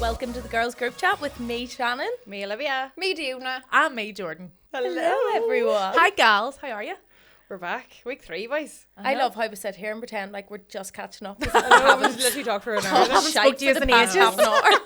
welcome to the girls group chat with me, Shannon, Me, Olivia. Me, Diona. and me, Jordan. Hello. Everyone. Hi, gals. How are you? We're back. Week 3, boys. I love how we sit here and pretend like we're just catching up. I was literally talking for an hour. I haven't spoke to you for in the past ages. half an hour.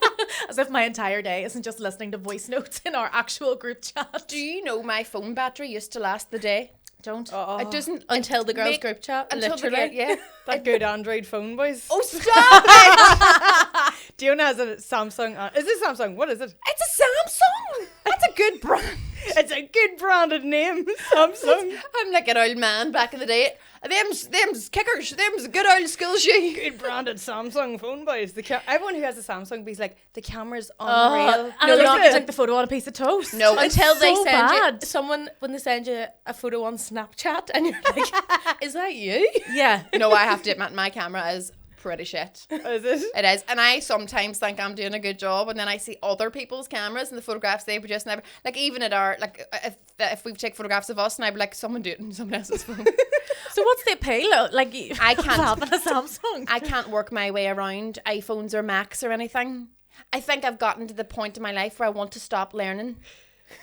As if my entire day isn't just listening to voice notes in our actual group chat. Do you know my phone battery used to last the day? Don't. It doesn't. Until the girls group chat, Until literally. yeah. That good Android phone, boys. Oh, stop it! Diona has a Samsung. Is it Samsung? What is it? It's a Samsung. That's a good brand. It's a good branded name. Samsung. I'm like an old man back in the day. Them's kickers. Them's good old school shit. Good branded Samsung phone, boys. Everyone who has a Samsung is like, the camera's Oh, unreal. and no, you took the photo on a piece of toast. No, until they so send bad. you someone when they send you a photo on Snapchat and you're like, "Is that you?" Yeah. No, I have to admit my camera is pretty shit. Is it? It is, and I sometimes think I'm doing a good job, and then I see other people's cameras and the photographs they produce, and like even at our if we take photographs of us, and I'd be like, someone do it in someone else's phone. So what's the appeal? Like I can't having a Samsung. I can't work my way around iPhones or Macs or anything. I think I've gotten to the point in my life where I want to stop learning.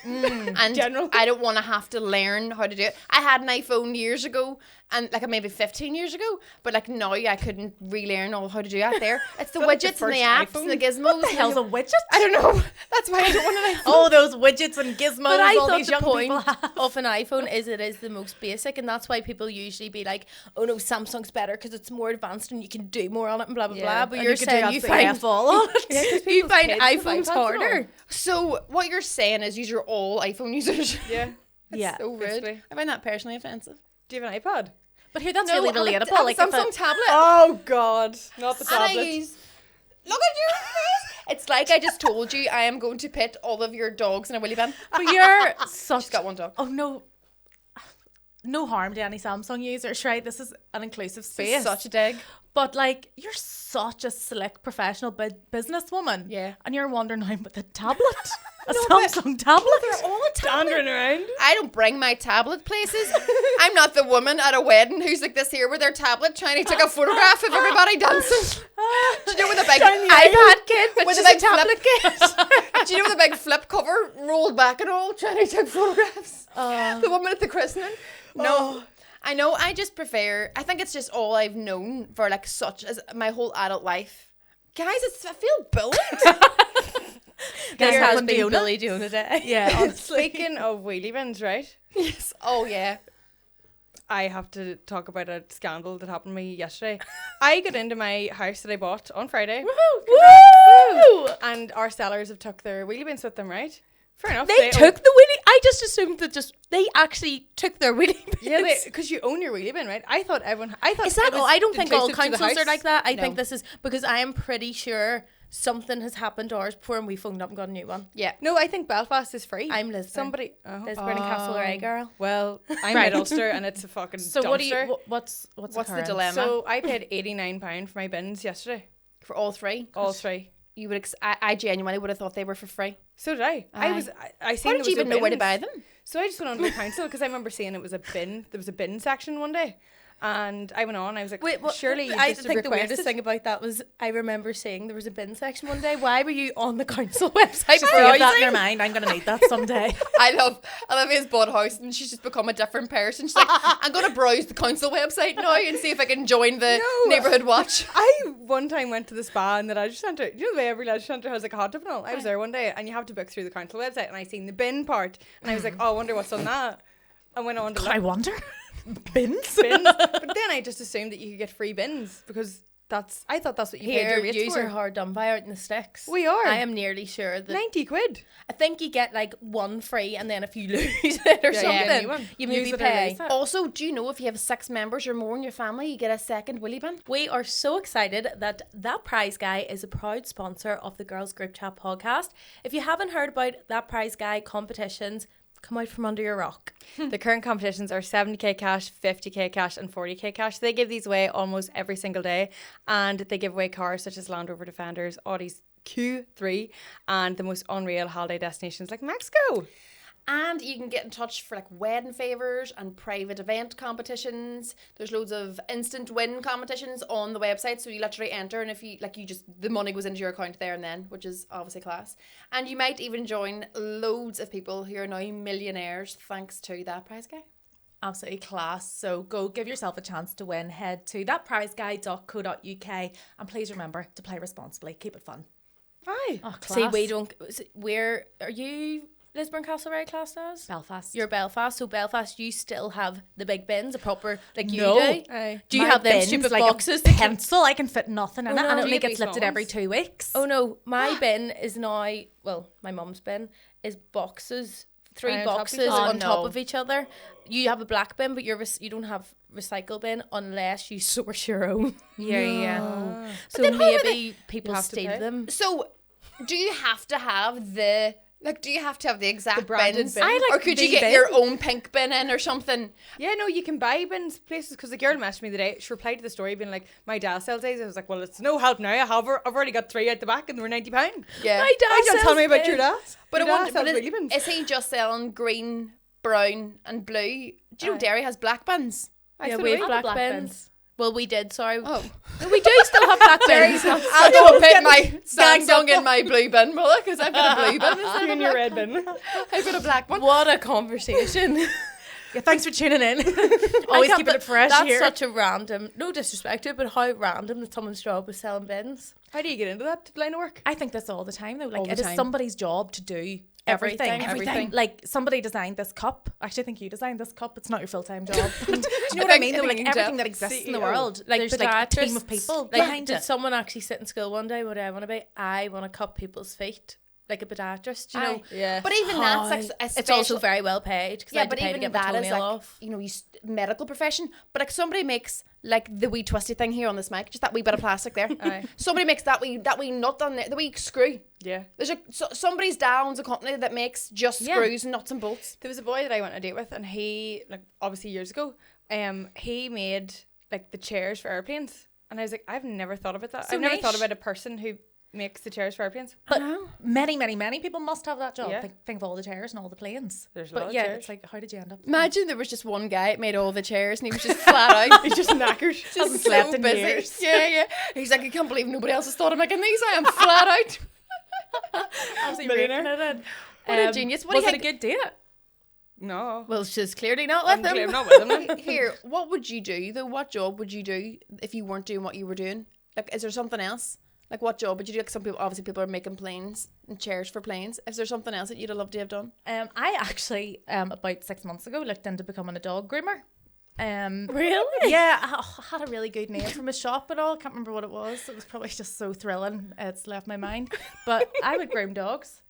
And General. I don't want to have to learn how to do it. I had an iPhone years ago, and like maybe 15 years ago, but like now I couldn't relearn all how to do that there. It's the Like the widgets and the first apps iPhone? and the gizmos. What the hell's a widget? I don't know. That's why I don't want an iPhone. Oh, those widgets and gizmos But I all thought these the young point people have. of an iPhone is it is the most basic, and that's why people usually be like, oh no, Samsung's better because it's more advanced and you can do more on it and blah blah blah. But And you're you could do saying you absolutely find F all on it. Yeah, 'cause you people's find kids have iPhones iPads and all. harder. So what you're saying is you're all iPhone users. Yeah. Yeah. So rude. basically. I find that personally offensive. Do you have an iPad? But here, that's No, really I have a- relatable. I have Like a if Samsung a- tablet. Oh, God. Not the And I tablet. use. Look at your face. It's like I just told you I am going to pit all of your dogs in a Wheelie Bin. but you're such. She's got one dog. Oh no. No harm to any Samsung users, right? This is an inclusive It's space. such a dig. But like, you're such a slick professional businesswoman. Yeah. And you're wandering around with a tablet, a Samsung tablet. They're all a Wandering around. I don't bring my tablet places. I'm not the woman at a wedding who's like this here with their tablet trying to take a photograph of everybody dancing. Do you know with a big iPad kid with a big tablet kid? Do you know with a big flip cover rolled back and all trying to take photographs? The woman at the christening. No. I know, I just prefer, I think it's just all I've known for like such as my whole adult life. Guys, I feel bullied. This Here has has been been Billy Billy today. Yeah, honestly. Speaking of wheelie bins, right? Yes. Oh yeah. I have to talk about a scandal that happened to me yesterday. I got into my house that I bought on Friday. Woo! And our sellers have took their wheelie bins with them, right? Fair enough. They took the wheelie. I just assumed that they actually took their wheelie bins. Yeah, because you own your wheelie bin, right? I thought Is that? it was I don't think all inclusive to the councils are house. like that. I No. think this is because I am pretty sure something has happened to ours before, and we phoned up and got a new one. Yeah. No, I think Belfast is free. I'm Lisburn. Somebody. Lisburn and Castlereagh, girl. Well, I'm Right. Mid Ulster, and it's a fucking So dumpster. what's What's the occurrence? dilemma? So I paid £89 for my bins yesterday. For all three. All three. You would. I genuinely would have thought they were for free. So did I. Aye. I seen How there did was you even no know where to bins. buy them? So I just went on to the council because I remember seeing it was a bin. There was a bin section one day, and I went on. I was like, surely you I just think the weirdest requested. thing about that was I remember seeing there was a bin section one day. Why were you on the council website? Just Save that in browsing. your mind. I'm gonna need that someday. I love Olivia's bought a house and she's just become a different person. She's like, I'm gonna browse the council website now and see if I can join the No. neighbourhood watch. I one time went to the spa and the leisure centre. You know the way every leisure centre has like a hot tub and all? I was there one day and you have to book through the council website and I seen the bin part and I was like, oh, I wonder what's on that. I went on to I look wonder. Bins. bins. But then I just assumed that you could get free bins because I thought that's what you paid Here, your rates use for. are hard done by out in the sticks. We are. I am nearly sure that 90 quid. I think you get like one free, and then if you lose it or Yeah, you get a new something, one. you Use maybe it or pay. lose it. Also, do you know if you have 6 members or more in your family, you get a second Wheelie Bin? We are so excited that That Prize Guy is a proud sponsor of the Girls Group Chat podcast. If you haven't heard about That Prize Guy competitions, come out from under your rock. The current competitions are 70k cash, 50k cash and 40k cash. They give these away almost every single day and they give away cars such as Land Rover Defenders, Audis Q3 and the most unreal holiday destinations like Mexico. And you can get in touch for like wedding favours and private event competitions. There's loads of instant win competitions on the website, so you literally enter, and if you the money goes into your account there and then, which is obviously class. And you might even join loads of people who are now millionaires thanks to that prize guy. Absolutely class. So go give yourself a chance to win. Head to thatprizeguy.co.uk and please remember to play responsibly. Keep it fun. Aye. Oh, See, class. Where are you? Lisburn Castlereagh classed as? Belfast. You're Belfast. So Belfast, you still have the big bins, a proper like you No. do. Aye. Do you My have them bins, stupid like boxes? a Pencil, I can fit nothing in it, no. and it Do only you get gets these lifted every ones? 2 weeks. Oh no, my bin is now my mum's bin is boxes. 3 on top of each boxes other? on top no. of each other. You have a black bin, but you don't have recycle bin unless you source your own. Yeah. So then how are maybe people have to steal pay? them. So, do you have to have the exact branded bins? bin? Or could you the get bin. your own pink bin in or something? Yeah, no, you can buy bins places, because the girl messaged me the day. She replied to the story being like, my dad sells these. I was like, well, it's no help now. I've already got 3 out the back and they were £90. Yeah. My dad Why don't sells tell me about bins. your dad? But Your dad sells Wheelie Bins. is he just selling green, brown and blue? Do you know Aye. Derry has black bins? Yeah, so we do have we. black bins. Well, we did. Sorry. Oh. No, we do still have black bins. I'll go and put my ganged Samsung in my blue bin, will I? Because I've got a blue bin instead You of in a your black red bin. I've got a black one. What a conversation. Yeah, thanks for tuning in. I Always can't keeping be- it fresh That's here. such a random, no disrespect to it, but how random that someone's job was selling bins. How do you get into that line of work? I think that's all the time though. Like All the it is time. somebody's job to do everything. Everything. Like somebody designed this cup. Actually, I think you designed this cup. It's not your full time job. Do you know I what I think- mean? I Though, think like you can everything tell. that exists in the CEO. world. Like There's there's like a team podiatrists of people. behind Like, did it. someone actually sit in school one day? What do I want to be? I want to cut people's feet. Like a podiatrist, you know. Aye. Yeah. But even that's like a It's also special- very well paid. Yeah, I but had to pay to even get my that is toenail like, off. you know, medical profession. But like somebody makes like the wee twisty thing here on this mic, just that wee bit of plastic there. Aye. Somebody makes that wee nut on there, the wee screw. Yeah. There's somebody's down owns a company that makes just Yeah. screws and nuts and bolts. There was a boy that I went on a date with, and he, like, obviously years ago, he made like the chairs for airplanes, and I was like, I've never thought about that. So I've never thought niche. about a person who makes the chairs for airplanes. But many people must have that job. Yeah. Think of all the chairs and all the planes. There's a But lot of yeah, chairs. it's like, how did you end up? Imagine there was just one guy that made all the chairs and he was just flat out. He's just knackered. Hasn't slept in busy. years. Yeah. He's like, I can't believe nobody else has thought of making these. I am flat out. Absolutely Millionaire. raking it in. What a genius. What do was you it a think? good date? No. Well, she's clearly not I'm with him. not with him. Here, what would you do though? What job would you do if you weren't doing what you were doing? Like, is there something else? Like, what job would you do? Like, some people, obviously, people are making planes and chairs for planes. Is there something else that you'd have loved to have done? I actually about 6 months ago looked into becoming a dog groomer. Really? Yeah, I had a really good name from a shop and all. Can't remember what it was. It was probably just so thrilling. It's left my mind. But I would groom dogs.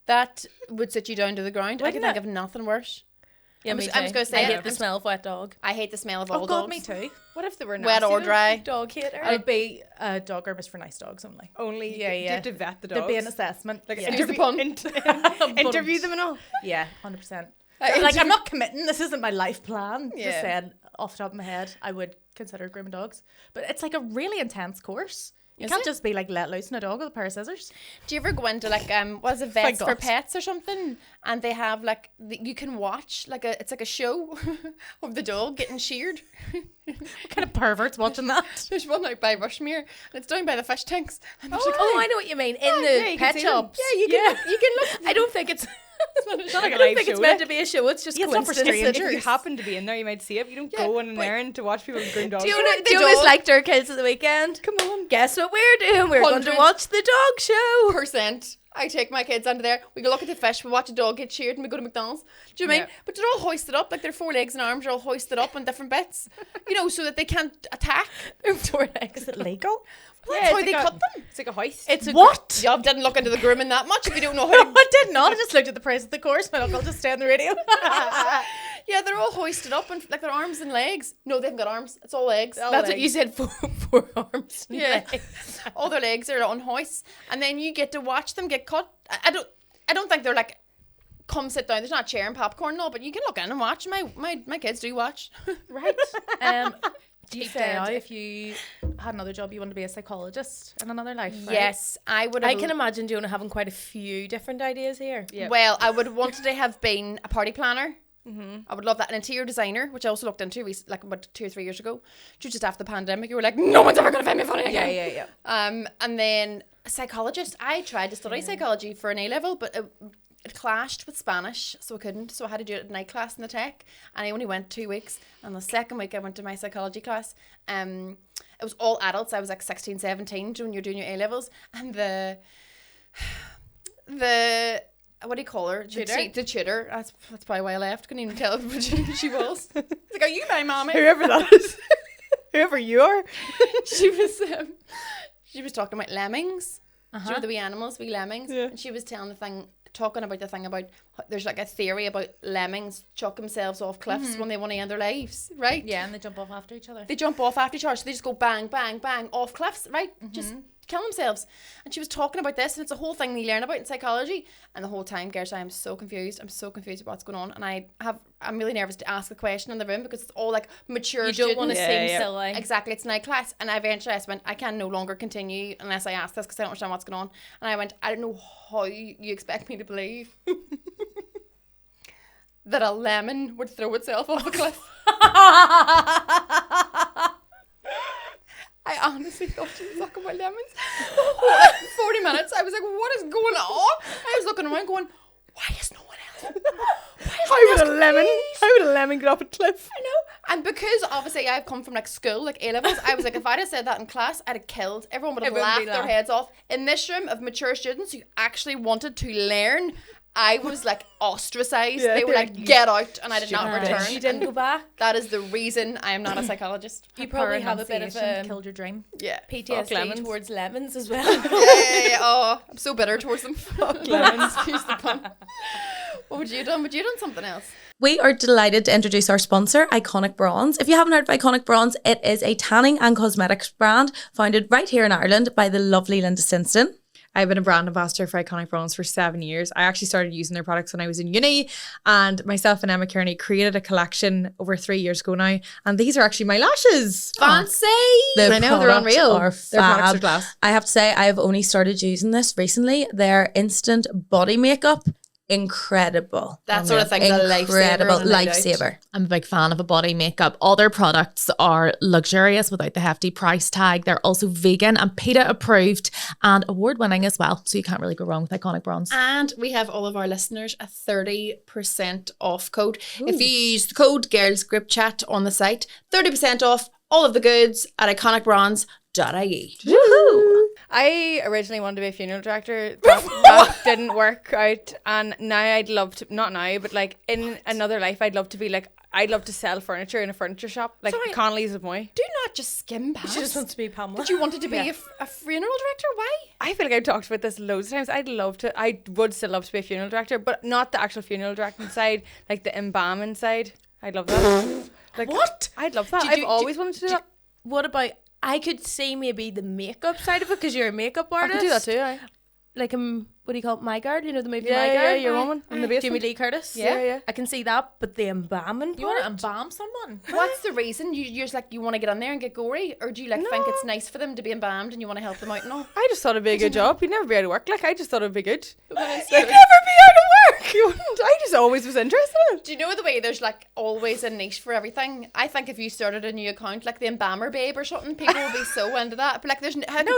That would sit you down to the ground. I can Wouldn't think it? of nothing worse. Yeah, I'm me just- I'm too. just gonna say I it. hate the smell of wet dog. I hate the smell of all Oh God, dogs. me too. What if they were Wet nasty, or though? dry. Dog hater. I'd I'd be a dog groomer for nice dogs only. Only Yeah, you yeah. have to vet the dogs. There'd be an assessment. like yeah. Excuse the pun. interview them and all. Yeah, 100%. Uh, Like, I'm not committing. This isn't my life plan. Yeah. Just saying, off the top of my head, I would consider grooming dogs. But it's like a really intense course. You Is can't it? just be like let loose in a dog with a pair of scissors. Do you ever go into like what is it, Vets for God. Pets or something, and they have like you can watch like it's like a show of the dog getting sheared. What kind of perverts watching that? There's one out by Rushmere, and it's down by the fish tanks. And there's Oh, I know what you mean. In yeah, the you can pet see them. shops. yeah, you can look, you can look. I don't think it's. It's not like I a don't live think it's show, meant like. to be a show. It's just Yeah, it's not for coincidence. strangers. If you happen to be in there, you might see it. You don't go in an errand to watch people groom dogs. Diona's liked our kids at the weekend. Come on. Guess what we're doing? We're going to 100%. watch the dog show. %. I take my kids under there. We go look at the fish. We watch a dog get sheared, and we go to McDonald's. Do you know what I mean? Yeah. But they're all hoisted up, like their 4 legs and arms are all hoisted up on different bits. You know, so that they can't attack. Is it legal? That's Yeah, how it's they like cut a- them. It's like a hoist. It's What? You didn't look into the grooming that much if you don't know how. I did not. I just looked at the price of the course. My uncle just stay on the radio. Yeah, they're all hoisted up and like their arms and legs. No, they haven't got arms. It's all legs. All That's what legs. you said. Four arms. and Yeah, legs. all their legs are on hoists, and then you get to watch them get cut. I don't think they're like, come sit down. There's not a chair and popcorn and all, but you can look in and watch. My kids do watch. Right. Do you Keep say dead. out if you had another job, you wanted to be a psychologist in another life, right? Yes, I would. I can imagine Diona having quite a few different ideas here. Yeah. Well, I would have wanted to have been a party planner. I would love that. An interior designer, which I also looked into like about 2 or 3 years ago. Just after the pandemic, you were like, no one's ever going to find me funny again. Yeah. And then a psychologist. I tried to study psychology for an A-level, but it clashed with Spanish, so I couldn't. So I had to do it at night class in the tech, and I only went 2 weeks. And the second week I went to my psychology class. It was all adults. I was like 16, 17 when you're doing your A-levels. And the what do you call her? The tutor. That's probably why I left. Couldn't even tell who she was. It's like, are you my mommy? Whoever that is. Whoever you are. She was talking about lemmings. Do you know the wee animals, wee lemmings? Yeah. And she was talking about the thing about there's like a theory about lemmings chuck themselves off cliffs when they want to end their lives, right? Yeah, and they jump off after each other. They jump off after each other, so they just go bang, bang, bang off cliffs, right? Just kill themselves. And she was talking about this, and it's a whole thing we learn about in psychology. And the whole time, Gersh, I am so confused. I'm so confused about what's going on, and I'm really nervous to ask a question in the room because it's all like mature. You don't want to students. seem silly. Exactly, it's night class, and eventually I went, I can no longer continue unless I ask this because I don't understand what's going on. And I went, I don't know how you expect me to believe that a lemon would throw itself off a cliff. I honestly thought she was talking about lemons. 40 minutes, I was like, what is going on? I was looking around going, why is no one else? How would a lemon get off a cliff? I know. And because obviously I've come from like school, like A-levels, I was like, if I'd have said that in class, I'd have killed. Everyone would have laughed their heads off. In this room of mature students who actually wanted to learn, I was like ostracized. They were like, get out, and I did not return. You didn't go back? That is the reason I am not a psychologist. You probably have a bit of a killed your dream. Yeah. PTSD towards lemons as well. Yeah. Oh, I'm so bitter towards them. Fuck lemons. Excuse the pun. What would you have done? Would you have done something else? We are delighted to introduce our sponsor, Iconic Bronze. If you haven't heard of Iconic Bronze, it is a tanning and cosmetics brand founded right here in Ireland by the lovely Linda Stinston. I've been a brand ambassador for Iconic Bronze for 7 years. I actually started using their products when I was in uni, and myself and Emma Kearney created a collection over 3 years ago now, and these are actually my lashes. Fancy! I know, they're unreal. Their products are class. I have to say, I have only started using this recently. Their instant body makeup, incredible. That sort of thing's a lifesaver. I'm a big fan of a body makeup. All their products are luxurious without the hefty price tag. They're also vegan and PETA approved and award winning as well. So you can't really go wrong with Iconic Bronze. And we have all of our listeners a 30% off code. Ooh. If you use the code Girls Group Chat on the site, 30% off all of the goods at iconicbronze.ie. Woohoo! I originally wanted to be a funeral director. That didn't work out, and now I'd love to, not now, but like in another life, I'd love to be like, I'd love to sell furniture in a furniture shop, like Connolly's of Moy. Do not just skim past. She just wants to be Pamela. But you wanted to be a funeral director? Why? I feel like I've talked about this loads of times. I would still love to be a funeral director, but not the actual funeral directing side, like the embalming side. I'd love that. Like, what? I'd love that. I've always wanted to do that. What about, I could see maybe the makeup side of it because you're a makeup artist. I could do that too, aye. Like, what do you call it? My Guard? You know the movie My Guard? Yeah, your woman in the basement. Jamie Lee Curtis? Yeah. I can see that, but the embalming part? You want to embalm someone? What's the reason? You're just like, you want to get on there and get gory? Or do you think it's nice for them to be embalmed and you want to help them out and all? I just thought it'd be a good job. You'd never be out of work. Like, I just thought it'd be good. You'd never be out of work. You wouldn't. I just always was interested in it. Do you know the way there's like always a niche for everything? I think if you started a new account like the Embalmer Babe or something, people would be so into that. But like, do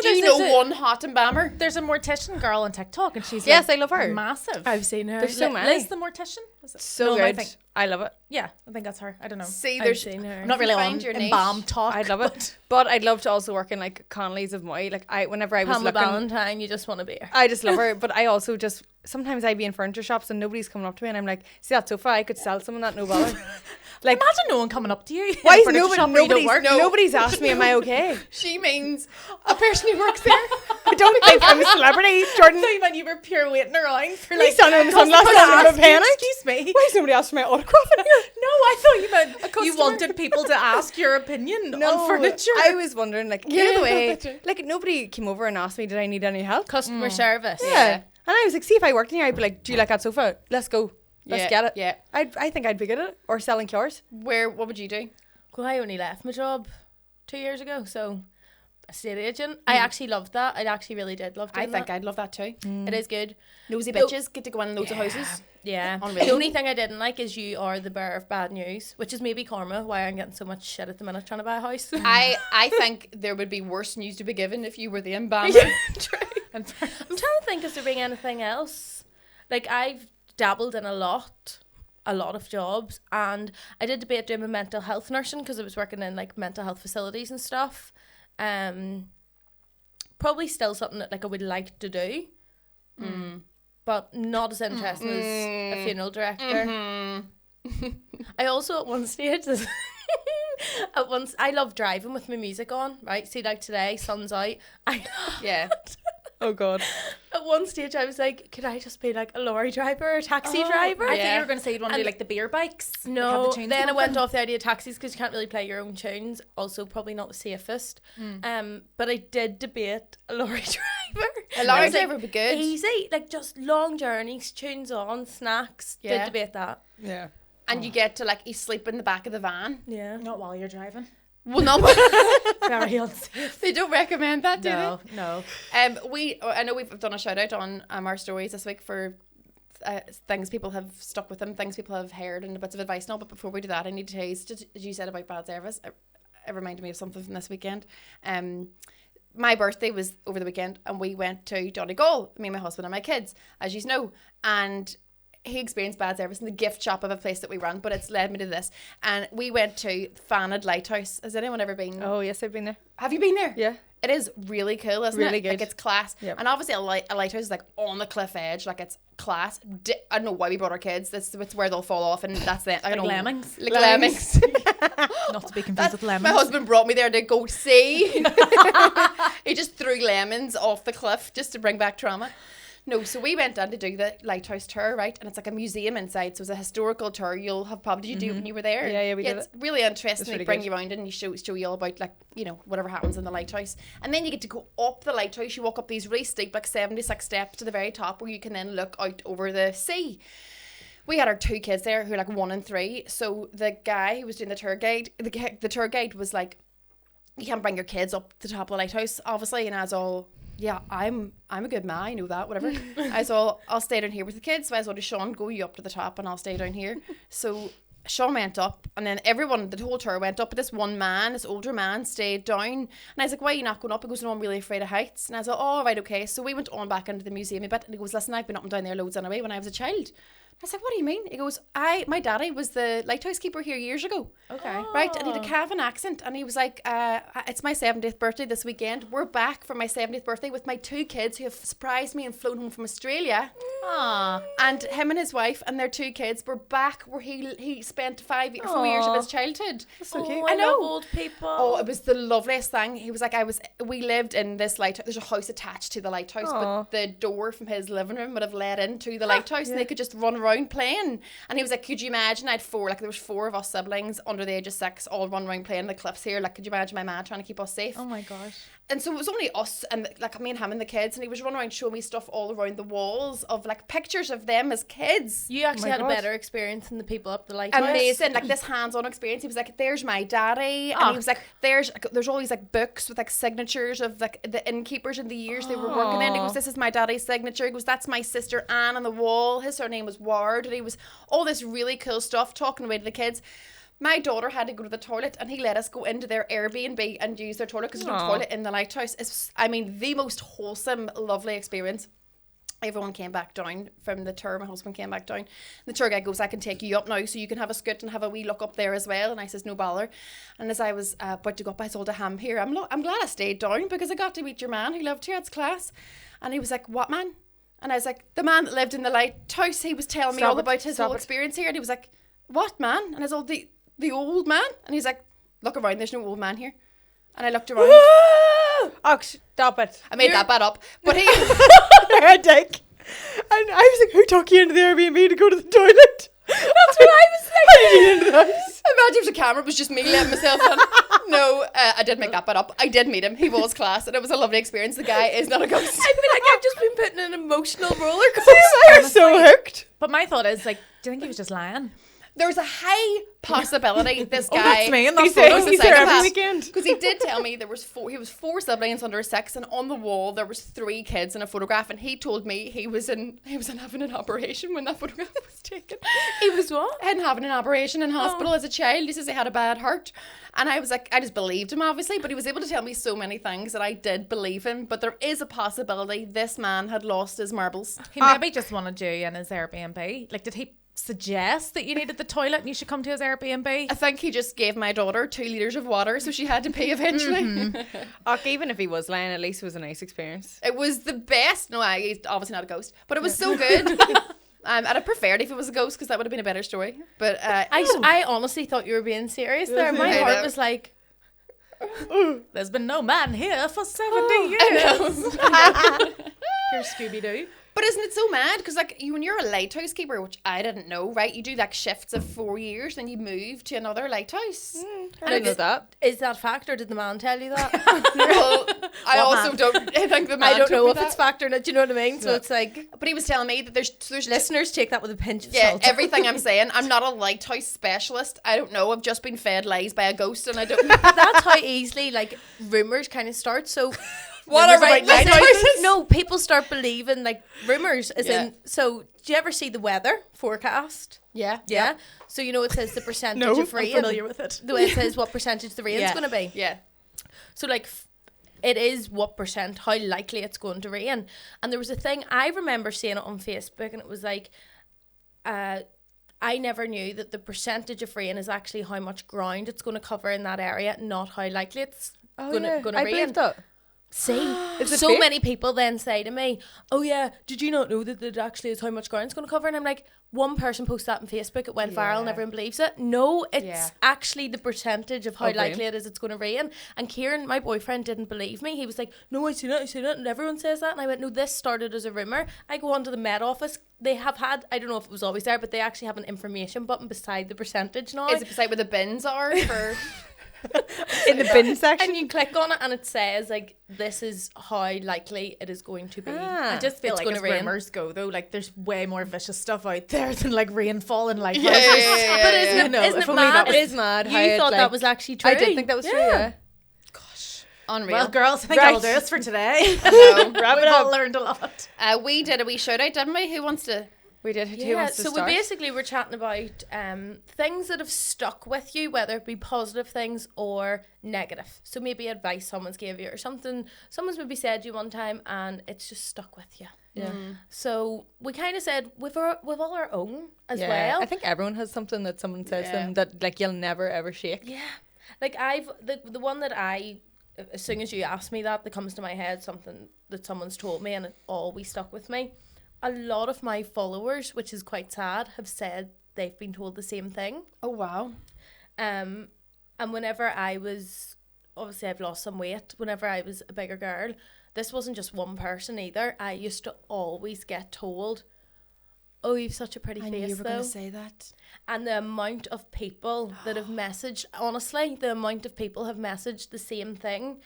you know one hot embalmer? There's a mortician girl on TikTok and she's I love her. Massive. I've seen her. There's so many. Liz the mortician? So good. I love it. Yeah, I think that's her. I don't know. See, I've seen her. I'm not really on your embalm talk. I'd love it. But I'd love to also work in like Connolly's of Moy. Like whenever I was Pamela looking, Valentine, you just want to be her. I just love her. But I also just, sometimes I'd be in furniture shops and nobody's coming up to me and I'm like, see that sofa? I could sell someone that, no bother. Like, imagine no one coming up to you. Why is nobody's asked me, am I okay? She means a person who works there. I don't think I'm a celebrity, Jordan. So when you were pirouetting around for like sunglasses on a penny. Excuse me. Why is nobody asked for my autograph in here? No, I thought you meant you wanted people to ask your opinion on furniture. I was wondering, like, the way, like, nobody came over and asked me, did I need any help? Customer service. Yeah. And I was like, see, if I worked in here, I'd be like, do you like that sofa? Let's go. Let's get it. Yeah. I think I'd be good at it. Or selling cures. What would you do? Well, I only left my job 2 years ago, so estate agent. I actually loved that. I actually really did love doing I think that. I'd love that too. It is good. Nosy bitches get to go in loads of houses. Yeah. Unreal. The only thing I didn't like is you are the bearer of bad news, which is maybe karma, why I'm getting so much shit at the minute trying to buy a house. I think there would be worse news to be given if you were the embalmer. True. I'm trying to think, is there being anything else? Like, I've dabbled in a lot of jobs, and I did debate doing my mental health nursing because I was working in like mental health facilities and stuff. Probably still something that like I would like to do, but not as interesting as a funeral director. I also at one stage I love driving with my music on, right? See, like today, sun's out. Yeah. Oh God. At one stage I was like, could I just be like a lorry driver or a taxi driver? I thought you were going to say you'd want to do like the beer bikes. No, Have the tunes then I going. went off the idea of taxis because you can't really play your own tunes. Also, probably not the safest. But I did debate a lorry driver. A lorry I was like, driver would be good. Easy, like just long journeys, tunes on, snacks. Yeah. Did debate that. Yeah. And you get to like you sleep in the back of the van. Yeah. Not while you're driving. Well, no, Very unsafe. they don't recommend that, do No. they? I know we've done a shout out on our stories this week for things people have stuck with them, things people have heard, and bits of advice and all. But before we do that, I need to tell you, as you said about bad service, it reminded me of something from this weekend. My birthday was over the weekend, and we went to Donegal, me, my husband, and my kids, as you know, and he experienced bad service in the gift shop of a place that we run, but it's led me to this. And we went to Fanad Lighthouse. Has anyone ever been? Oh yes, I've been there. Have you been there? Yeah. It is really cool, isn't it? Really good. Like, it's class. Yep. And obviously a lighthouse is like on the cliff edge, like it's class. I don't know why we brought our kids. It's where they'll fall off, and that's the Like lemmings. Like lemmings. Not to be confused with lemons. My husband brought me there to go see. He just threw lemons off the cliff just to bring back trauma. No, so we went down to do the lighthouse tour, right? And it's like a museum inside, so it's a historical tour. You'll have probably, did you do it when you were there? Yeah, we did It's it. really interesting. It's They really bring good. you around and you show you all about, like, you know, whatever happens in the lighthouse. And then you get to go up the lighthouse. You walk up these really steep, like 76 steps to the very top, where you can then look out over the sea. We had our 2 kids there who are like 1 and 3. So the guy who was doing the tour guide, the tour guide was like, you can't bring your kids up the top of the lighthouse, obviously. And I was all, yeah, I'm a good man, I know that, whatever. I was all, I'll stay down here with the kids. So I was all, Sean, go you up to the top and I'll stay down here. So Sean went up, and then everyone, the whole tour went up, but this one man, this older man, stayed down. And I was like, why are you not going up? He goes, no, I'm really afraid of heights. And I was like, oh, right, okay. So we went on back into the museum a bit, and he goes, listen, I've been up and down there loads anyway when I was a child. I was like, what do you mean? He goes, my daddy was the lighthouse keeper here years ago. Okay. Right, and he had a Cavan accent, and he was like, it's my 70th birthday this weekend. We're back for my 70th birthday with my 2 kids who have surprised me and flown home from Australia. Aww. And him and his wife and their 2 kids were back where he spent 4 years of his childhood. That's so cute. I know. love old people. Oh, it was the loveliest thing. He was like, we lived in this lighthouse. There's a house attached to the lighthouse, Aw. but the door from his living room would have led into the lighthouse, and they could just run around playing. And he was like, could you imagine? I had 4, like there was 4 of us siblings under the age of 6, all run around playing the cliffs here. Like, could you imagine my man trying to keep us safe? Oh my gosh. And so it was only us and like me and him and the kids, and he was running around showing me stuff all around the walls of like pictures of them as kids. You actually my had a God. better experience than the people up the lighthouse. Amazing, like this hands-on experience. He was like, there's my daddy, and he was like, there's all these like books with like signatures of like the innkeepers in the years they were working in. He goes, this is my daddy's signature. He goes, that's my sister Anne on the wall. His surname was Ward. And he was all this really cool stuff talking away to the kids. My daughter had to go to the toilet, and he let us go into their Airbnb and use their toilet because there's no Aw. toilet in the lighthouse. It's, I mean, the most wholesome, lovely experience. Everyone came back down from the tour. My husband came back down. The tour guide goes, I can take you up now so you can have a scoot and have a wee look up there as well. And I says, no bother. And as I was about to go up, I told him, here, I'm glad I stayed down because I got to meet your man who lived here. It's class. And he was like, what man? And I was like, the man that lived in the lighthouse. He was telling me Stop all it. about his Stop whole it. experience here. And he was like, what man? And I was all, the old man? And he's like, look around, there's no old man here. And I looked around. Oh, stop it. I made that bad up. But he... Headache. And I was like, who took you into the Airbnb to go to the toilet? That's what I was thinking. Into the house. Imagine if the camera was just me letting myself in. No, I did make that bit up. I did meet him. He was class, and it was a lovely experience. The guy is not a ghost. I feel like I've just been put in an emotional roller coaster. I was so hooked. But my thought is, like, do you think he was just lying? There's a high possibility this guy. That's me in that he's photo. a He's there every psychopath. weekend. Because he did tell me he was 4 siblings under 6, and on the wall there was 3 kids in a photograph, and he told me he was in having an operation when that photograph was taken. He was what? And having an operation in hospital as a child. He says he had a bad heart. And I was like, I just believed him, obviously, but he was able to tell me so many things that I did believe him. But there is a possibility this man had lost his marbles. He maybe just wanted you in his Airbnb. Like, did he suggest that you needed the toilet and you should come to his Airbnb? I think he just gave my daughter 2 litres of water, so she had to pee eventually. Even if he was lying, at least it was a nice experience. It was the best. No, he's obviously not a ghost, but it was so good. I'd have preferred if it was a ghost, because that would have been a better story. But I honestly thought you were being serious there. My I heart know. was like, There's been no man here for 70 years. Here's Scooby-Doo. But isn't it so mad? Because like when you're a lighthouse keeper, which I didn't know, right? You do like shifts of 4 years, then you move to another lighthouse. I didn't know that. is that fact or did the man tell you that? Well, I also don't. I think the man I don't told know me if that. it's fact or not. Do you know what I mean? So it's like, But he was telling me that there's listeners, take that with a pinch of yeah, salt. everything I'm saying. I'm not a lighthouse specialist. I don't know. I've just been fed lies by a ghost, and I don't. That's how easily like rumors kind of start. So What rumors about about lighthouses? lighthouses? No, people start believing like rumors. As Yeah. in, so do you ever see the weather forecast? Yeah. Yeah. So you know it says the percentage No, of I'm rain. familiar with it. The way it says what percentage the rain's Yeah. going to be. Yeah. So like it is what percent, how likely it's going to rain. And there was a thing, I remember seeing it on Facebook, and it was like, I never knew that the percentage of rain is actually how much ground it's going to cover in that area, not how likely it's going to I rain. believe that. See, Is it so fake? many people then say to me, "Oh yeah, did you not know that it actually is how much ground it's going to cover?" And I'm like, one person posted that on Facebook, it went viral, and Yeah. everyone believes it. No, it's Yeah. actually the percentage of how Of rain. likely it is it's going to rain. And Kieran, my boyfriend, didn't believe me. He was like, "No, I seen it, and everyone says that." And I went, "No, this started as a rumor." I go onto the Met Office. They have had, I don't know if it was always there, but they actually have an information button beside the percentage now. Is it beside where the bins are for? In the bin section. And you click on it and it says like, this is how likely it is going to be. Ah. I just feel It's like gonna as rain. rumors go though, like there's way more vicious stuff out there than like rainfall and like Yeah, yeah, yeah, But yeah, isn't yeah. it, No, isn't if it only that mad? was- It is mad. how You it, thought like- that was actually true. I did think that was true, yeah. Unreal. Well, girls, I think Right. that'll do us for today. No. Wrap it We've all up. learned a lot. We did a wee shout out, didn't we? Who wants to? We did. Who Yeah, wants to so start? we basically were chatting about things that have stuck with you, whether it be positive things or negative. So maybe advice someone's gave you or something someone's maybe said to you one time and it's just stuck with you. Yeah. So we kind of said we've all our own as Yeah. well. I think everyone has something that someone says to Yeah. them that like you'll never ever shake. Yeah. Like the one that as soon as you ask me that comes to my head, something that someone's told me and it always stuck with me. A lot of my followers, which is quite sad, have said they've been told the same thing. Oh wow. And whenever I was, obviously I've lost some weight, whenever I was a bigger girl, this wasn't just one person either. I used to always get told, "Oh, you've such a pretty I face knew you were though." going to say that. And the amount of people that have messaged, honestly, the amount of people have messaged the same thing.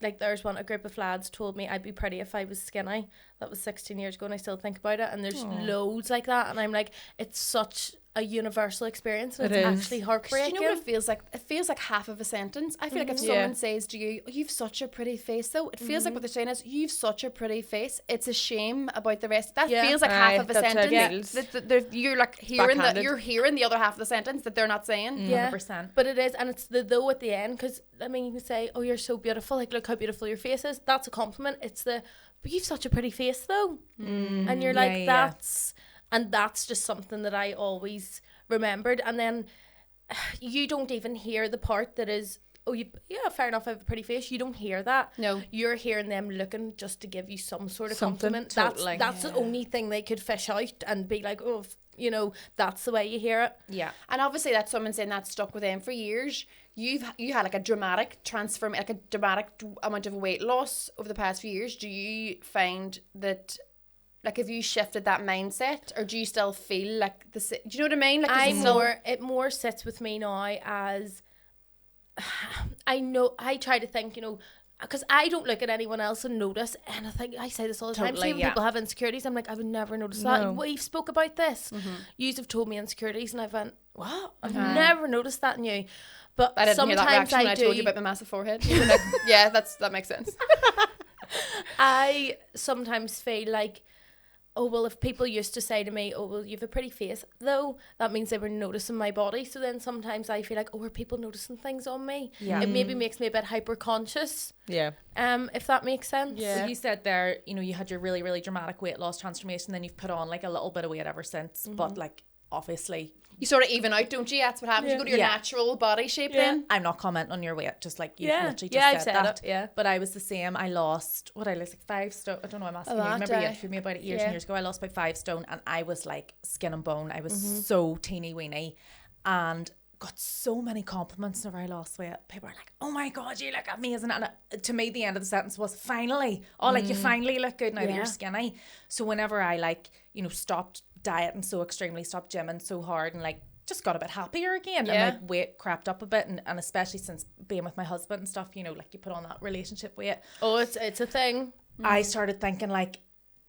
Like there's a group of lads told me I'd be pretty if I was skinny. That was 16 years ago and I still think about it. And there's loads like that. And I'm like, it's such a universal experience and It it's is. actually 'Cause heartbreaking. do you know what it feels like? It feels like half of a sentence. I feel like if Yeah. someone says to you, "Oh, you've such a pretty face," though, it feels like what they're saying is, "You've such a pretty face." It's a shame about the rest. That Yeah. feels like Aye, half of a that's how it sentence. feels. You're like hearing Backhanded. you're hearing the other half of the sentence that they're not saying. Yeah, 100%. but it is, and it's the though at the end, because I mean, you can say, "Oh, you're so beautiful," like look how beautiful your face is. That's a compliment. It's but you've such a pretty face though, and you're like, yeah. that's just something that I always remembered. And then you don't even hear the part that is, "Oh, yeah, fair enough, I have a pretty face." You don't hear that. No. You're hearing them looking just to give you some sort of Something, compliment. totally. That's the only thing they could fish out and be like, "Oh, that's the way you hear it." Yeah. And obviously that's someone saying that stuck with them for years. You had like a dramatic amount of weight loss over the past few years. Do you find that, like, have you shifted that mindset, or do you still feel like do you know what I mean? Like, is it more sits with me now as I know. I try to think, because I don't look at anyone else and notice anything. I say this all the time. Totally, See when yeah. people have insecurities, I'm like, I would never notice No. that. We've spoke about this. Yous have told me insecurities, and I've went, what? I've never noticed that in you. But I didn't hear that sometimes reaction when I do. told you about my massive forehead. You were like, yeah, that makes sense. I sometimes feel like, oh, well, if people used to say to me, oh, well, you have a pretty face, though, that means they were noticing my body. So then sometimes I feel like, oh, are people noticing things on me? Yeah. It maybe makes me a bit hyper-conscious, Yeah. if that makes sense. Yeah. So you said there, you know, you had your really, really dramatic weight loss transformation, then you've put on like a little bit of weight ever since, but like obviously You sort of even out, don't you? That's what happens. You go to your Yeah. natural body shape then. I'm not commenting on your weight, just like you Yeah. literally just Yeah, I've said said that. it, yeah. But I was the same. I lost, what I lost, like 5 stone. I don't know, I'm asking you. lot, Remember you aye. interviewed me about it years Yeah. and years ago. I lost about 5 stone and I was like skin and bone. I was so teeny weeny and got so many compliments whenever I lost weight. People were like, oh my God, you look amazing. And to me, the end of the sentence was finally. Oh, like you finally look good now that Yeah. you're skinny. So whenever I like, you know, stopped dieting so extremely, stopped gymming so hard and like just got a bit happier again, Yeah. and my weight crept up a bit, and especially since being with my husband and stuff, you know, like you put on that relationship weight. Oh, it's a thing. I started thinking like,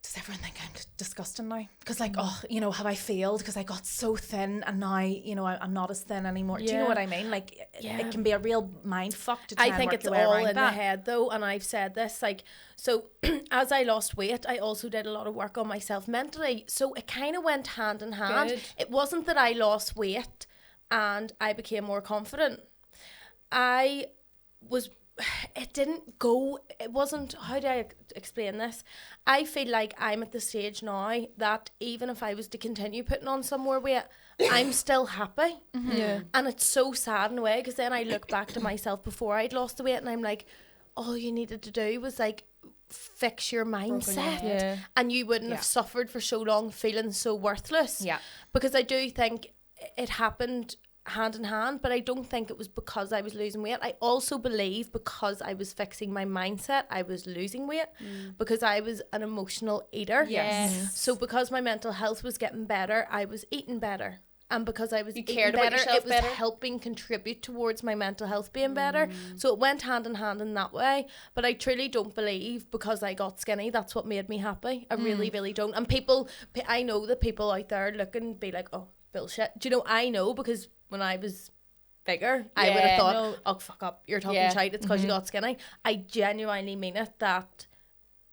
does everyone think I'm disgusting now? Because like, oh, you know, have I failed? Because I got so thin and now, you know, I'm not as thin anymore. Do you know Yeah. what I mean? Like, Yeah. it can be a real mind fuck to try I and think work it's your way all around in that. the head though, and I've said this, like, so as I lost weight, I also did a lot of work on myself mentally, so it kind of went hand in hand. Good. It wasn't that I lost weight and I became more confident. It didn't go, it wasn't, how do I explain this? I feel like I'm at the stage now that even if I was to continue putting on some more weight, I'm still happy. Yeah. And it's so sad in a way, because then I look back to myself before I'd lost the weight and I'm like, all you needed to do was like fix your mindset, Yeah. and you wouldn't have suffered for so long feeling so worthless. Yeah. Because I do think it happened hand in hand, but I don't think it was because I was losing weight. I also believe because I was fixing my mindset, I was losing weight because I was an emotional eater. Yes. So because my mental health was getting better, I was eating better. And because I was You eating cared about better, yourself it was better. helping contribute towards my mental health being better. So it went hand in hand in that way. But I truly don't believe because I got skinny, that's what made me happy. I really, really don't. And I know that people out there looking be like, oh, bullshit. Do you know, I know because when I was bigger, I would have Yeah, thought, no. oh, fuck up, you're talking Yeah. shite, it's because you got skinny. I genuinely mean it, that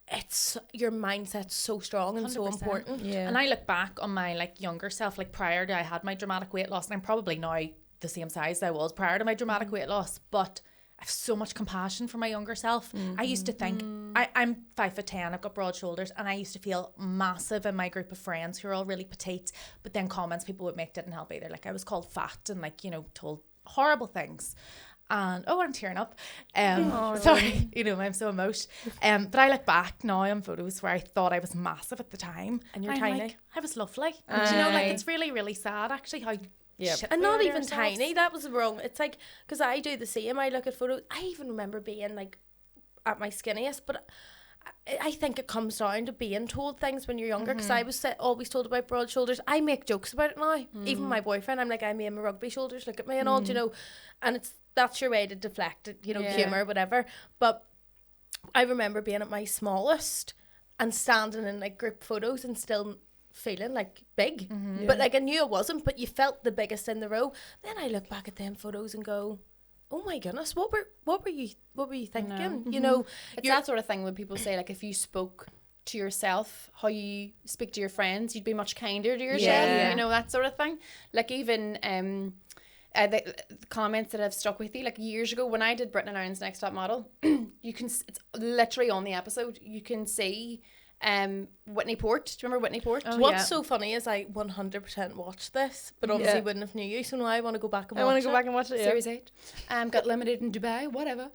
it's your mindset's so strong and so 100%. important. Yeah. And I look back on my like younger self, like prior to I had my dramatic weight loss, and I'm probably now the same size I was prior to my dramatic weight loss, but I have so much compassion for my younger self. I used to think, I'm 5'10", I've got broad shoulders, and I used to feel massive in my group of friends who are all really petite, but then comments people would make didn't help either. Like I was called fat and like, you know, told horrible things. And I'm tearing up. Sorry, you know, I'm so emotional. But I look back now on photos where I thought I was massive at the time, And you're I'm tiny. like, I was lovely. And you know, like Aye. it's really, really sad actually how. Yep. shit And we not are to even ourselves. tiny, that was wrong. It's like, because I do the same, I look at photos, I even remember being like at my skinniest, but I think it comes down to being told things when you're younger, because I was always told about broad shoulders. I make jokes about it now. Even my boyfriend, I'm like, I made my rugby shoulders, look at me and all, do you know, and that's your way to deflect it, you know, Yeah. humour, whatever. But I remember being at my smallest and standing in like group photos and still feeling like big, but like I knew I wasn't, but you felt the biggest in the row. Then I look back at them photos and go, oh my goodness, what were you thinking? You know, It's that sort of thing when people say, like, if you spoke to yourself how you speak to your friends, you'd be much kinder to yourself. Yeah. You know, that sort of thing. Like even the comments that have stuck with you, like years ago when I did Britain and Ireland's Next Top Model, it's literally on the episode, you can see Whitney Port. Do you remember Whitney Port? what's so funny is I 100% watched this, but obviously wouldn't have knew you, so now I want to go back and watch I want it. to go back and watch it. Yeah. Series 8. Got limited in Dubai, whatever.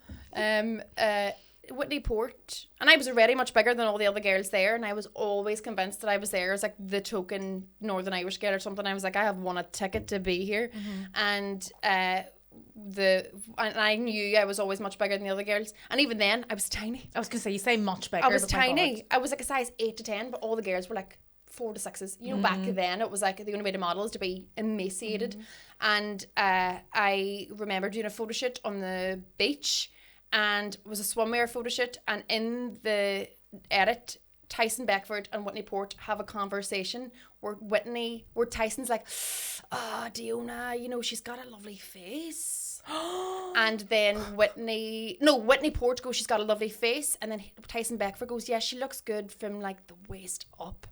Whitney Port. And I was already much bigger than all the other girls there, and I was always convinced that I was there as like the token Northern Irish girl or something. I was like, I have won a ticket to be here. And I knew I was always much bigger than the other girls. And even then, I was tiny. I was gonna say you say much bigger. I was but my tiny. God. I was like a size 8 to 10, but all the girls were like 4 to 6s. You know, back then it was like the only way to model is to be emaciated. And I remember doing a photo shoot on the beach, and it was a swimwear photo shoot, and in the edit, Tyson Beckford and Whitney Port have a conversation where Tyson's like, Diona, you know, she's got a lovely face. And then Whitney Port goes, she's got a lovely face. And then Tyson Beckford goes, yeah, she looks good from like the waist up.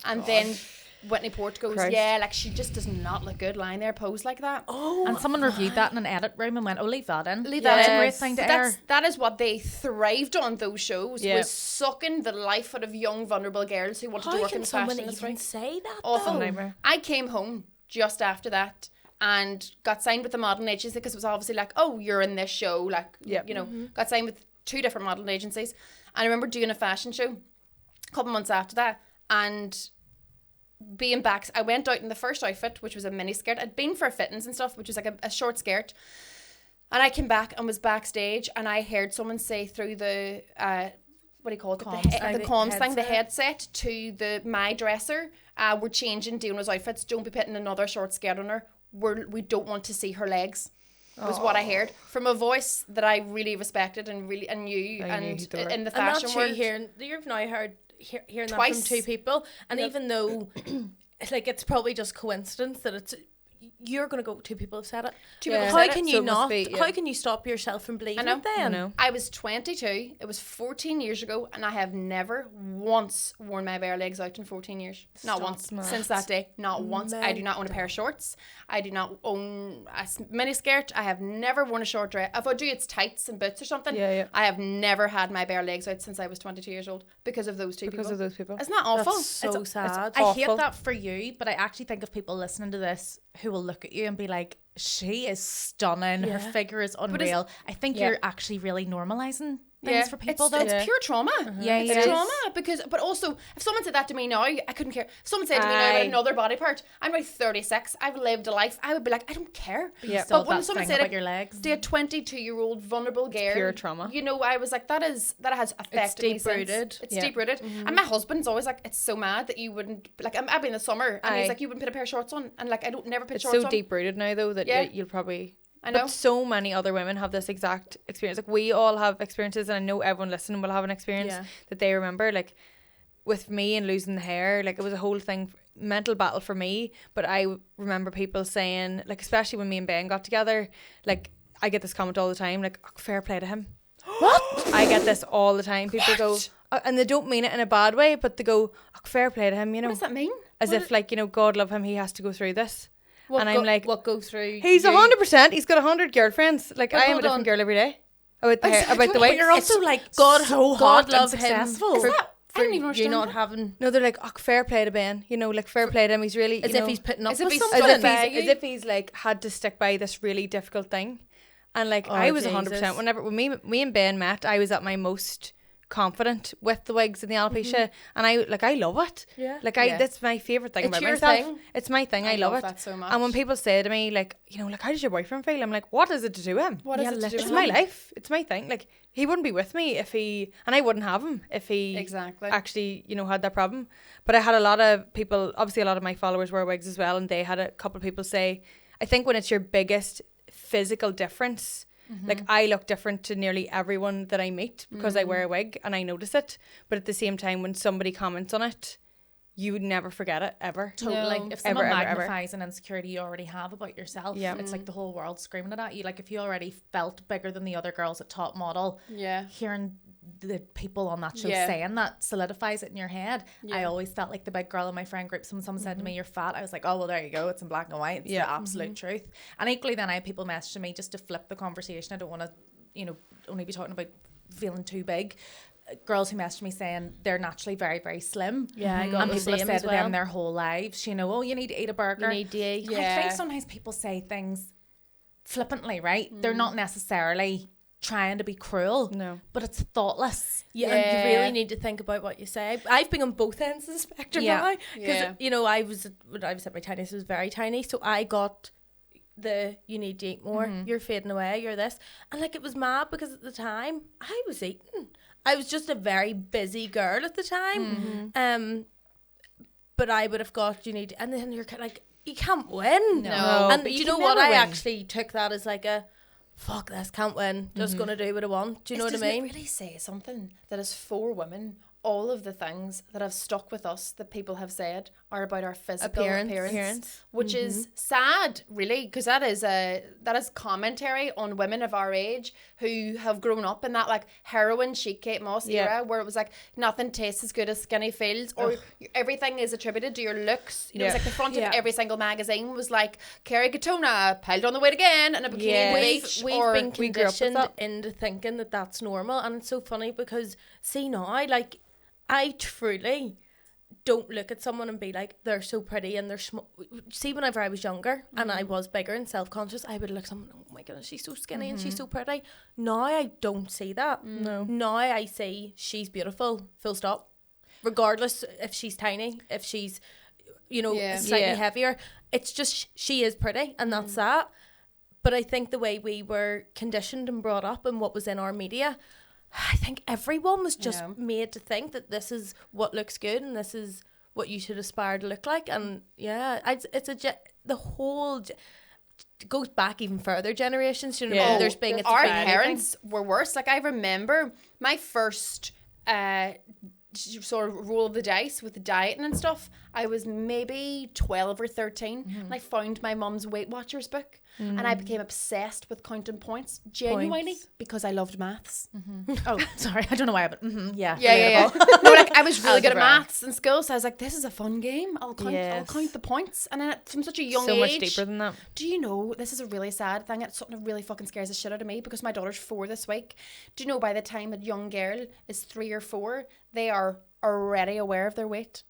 And then Whitney Port goes, yeah, like she just does not look good lying there posed like that. And someone reviewed that in an edit room and went, leave that in. That's a great thing to air. That is what they thrived on, those shows, was sucking the life out of young, vulnerable girls who wanted to work in the fashion industry. How can someone even say that? Awful. I came home just after that and got signed with the modelling agency because it was obviously like, oh, you're in this show. Like, you know, got signed with 2 different modelling agencies. And I remember doing a fashion show a couple months after that, and being back, I went out in the first outfit, which was a mini skirt. I'd been for fittings and stuff, which was like a short skirt. And I came back and was backstage, and I heard someone say through the what do you call it? The comms thing, the headset to my dresser, we're changing Diona's outfits. Don't be putting another short skirt on her. We don't want to see her legs. Was what I heard from a voice that I really respected and knew, and in the fashion world. You've now heard hearing twice. That from 2 people, and even though like it's probably just coincidence that you're going to go, 2 people have said it. 2 people how can you not? How can you stop yourself from believing it then? I know. I was 22. It was 14 years ago, and I have never once worn my bare legs out in 14 years. Not once. Since that day. Not once. I do not own a pair of shorts. I do not own a mini skirt. I have never worn a short dress. If I do, it's tights and boots or something. I have never had my bare legs out since I was 22 years old because of those 2 people. Because of those people. Isn't that awful? That's so sad. I hate that for you, but I actually think of people listening to this who will look at you and be like, she is stunning, her figure is unreal. I think you're actually really normalising things for people, though. It's pure trauma. It's trauma but also, if someone said that to me now, I couldn't care. If someone said to me now about another body part, I'm about 36, I've lived a life, I would be like, I don't care. But when someone said about your legs, to a 22-year-old vulnerable girl, pure trauma. You know, I was like, that has affected me. It's deep-rooted. It's deep-rooted. And my husband's always like, it's so mad that you wouldn't, like, I've been in the summer, and he's like, you wouldn't put a pair of shorts on, and like, I don't never put shorts on. It's so deep-rooted now, though, that you'll probably... I know. But so many other women have this exact experience. Like, we all have experiences, and I know everyone listening will have an experience that they remember. Like, with me and losing the hair, like, it was a whole thing, mental battle for me. But I remember people saying, like, especially when me and Ben got together, like, I get this comment all the time, like, oh, fair play to him. What? I get this all the time. People go, and they don't mean it in a bad way, but they go, oh, fair play to him, you know. What does that mean? As if, like, you know, God love him, he has to go through this. I'm like, what goes through? He's 100%. He's got 100 girlfriends. Like, I am a different girl every day. About the way you're also like, God love him. Successful. I don't even understand. You're not having. No, they're like, oh, fair play to Ben. You know, like, fair play to him. He's really as if he's putting up with something. As if he's like had to stick by this really difficult thing. And like, I was 100%. When me and Ben met, I was at my most confident with the wigs and the alopecia, and I love it. That's my favorite thing about myself. It's my thing. I love it. That so much. And when people say to me, like, you know, like, how does your boyfriend feel? I'm like, what is it to do him? What is it to do with him? It's my life. It's my thing. Like, he wouldn't be with me and I wouldn't have him if he actually, you know, had that problem. But I had a lot of people, obviously a lot of my followers wear wigs as well, and they had a couple of people say, I think when it's your biggest physical difference, like, I look different to nearly everyone that I meet because I wear a wig and I notice it. But at the same time, when somebody comments on it, you would never forget it, ever. Totally. Like, if someone magnifies an insecurity you already have about yourself, it's like the whole world screaming it at you. Like, if you already felt bigger than the other girls at Top Model, hearing the people on that show saying that solidifies it in your head. I always felt like the big girl in my friend group. Someone said to me, you're fat. I was like, oh, well, there you go. It's in black and white. It's the absolute truth. And equally then I have people messaging me just to flip the conversation. I don't want to, you know, only be talking about feeling too big. Girls who message me saying they're naturally very, very slim. Yeah, I got and people have said to them their whole lives, you know, oh, you need to eat a burger. You need to eat. I think sometimes people say things flippantly, right? They're not necessarily trying to be cruel, but it's thoughtless. And you really need to think about what you say. I've been on both ends of the spectrum now, because you know, I was at my tiniest, it was very tiny, so I got you need to eat more, you're fading away, you're this, and like, it was mad because at the time I was eating. I was just a very busy girl at the time, but I would have got and then you're like, you can't win. No, and you know what, I actually took that as like a fuck this, can't win, just gonna do what I want. Do you know what I mean? Doesn't it really say something that as 4 women, all of the things that have stuck with us that people have said are about our physical appearance. Which is sad, really, because that is commentary on women of our age who have grown up in that like heroin chic Kate Moss era, where it was like nothing tastes as good as skinny feels, or everything is attributed to your looks. You know, it was like the front of every single magazine was like Kerry Katona piled on the weight again and a bikini beach. We've been conditioned into thinking that that's normal, and it's so funny because see now, like, I truly don't look at someone and be like, they're so pretty and they're see, whenever I was younger and I was bigger and self-conscious, I would look at someone, oh my goodness, she's so skinny and she's so pretty. Now I don't see that. No. Now I see she's beautiful, full stop. Regardless if she's tiny, if she's, you know, slightly heavier. It's just, she is pretty and that's that. But I think the way we were conditioned and brought up and what was in our media, I think everyone was just made to think that this is what looks good and this is what you should aspire to look like. And the whole goes back even further generations. You know, there's being our parents were worse. Like I remember my first sort of roll of the dice with the dieting and stuff. I was maybe 12 or 13 and I found my mum's Weight Watchers book and I became obsessed with counting points, genuinely, because I loved maths. Oh, sorry, I don't know why, but yeah. No, like I was really good at maths in school, so I was like, this is a fun game. I'll count the points. And then from such a young age, so much deeper than that. Do you know, this is a really sad thing. It's something that really fucking scares the shit out of me because my daughter's 4 this week. Do you know by the time a young girl is 3 or 4, they are already aware of their weight?